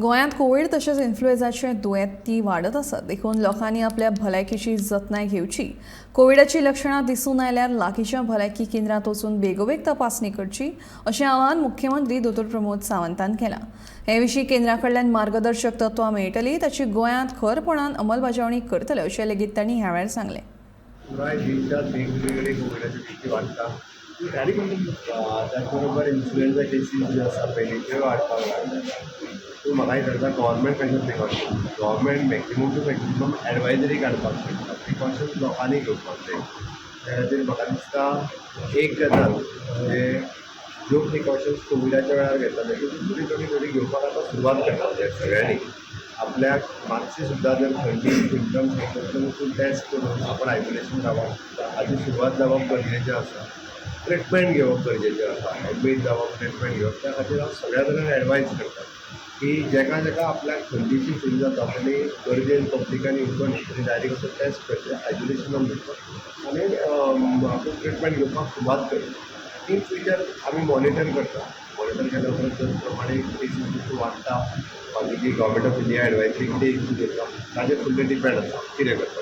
गोंयांत कोविड तशेंच इन्फ्लुएंजाचे दुयेंती वाडत आसात. देखून लोकांनी आपल्या भलायकेची जतनाय घेवची. कोविडाची लक्षणां दिसून आयल्यार लागींच्या भलायकी केंद्रांत वचून बेगोबेग तपासणी करची अशें आवाहन मुख्यमंत्री दोतोर प्रमोद सावंतान केलां. हे विशीं केंद्रा कडल्यान मार्गदर्शक तत्वां मेळटलीं, ताची गोंयांत खरपणान अंमलबजावणी करतले अशें लेगीत तांणी ह्या वेळार सांगलें. पुराय देशात वेगवेगळे कोविडाचे केसी वाडटा. त्याचबरोबर इन्फ्लुएन्झा केसीस जे आसा पयलीं त्यो वाडपाक लागल्या. सो म्हाका दिसता गव्हर्मेंट कशें precaution government maximum to maximum advisory काडपाक शकता. प्रिकॉशन्स लोकांनी घेवपाक जाय. त्या खातीर म्हाका दिसता एक गजाल म्हणजे ज्यो प्रिकॉशन्स कोविडाच्या वेळार घेताले त्यो थोडी घेवपाक आतां सुरवात करपाक जाय सगळ्यांनी. आपल्याक मातशी सुद्दां जर थंडी सिम्पटम्स येतले टेस्ट करून आपण आयसोलेशन रावप हाची सुरवात जावप गरजेचें आसा. ट्रिटमेंट घेवप गरजेचें आसा. एडमीट जावप, ट्रिटमेंट घेवप. त्या खातीर हांव सगळ्या जाणांक एडवायज करता की जेका आपल्याक थंडीची फील जाता तेणी गरजेन पब्लिकांनी येवचोन डायरेक्ट टेस्ट करचें, आयसोलेशनान घेवप आनी आपूण ट्रिटमेंट घेवपाक सुरवात करची. इन फ्युचर आमी मॉनिटर करता. मॉनिटर केल्या उपरांत जर प्रमाणे केसीस वाडटा मागीर गव्हर्मेंट ऑफ इंडिया एडवायजरी कितें इश्यू करता ताजेर फुल्ली डिपेंड आसा कितें करता.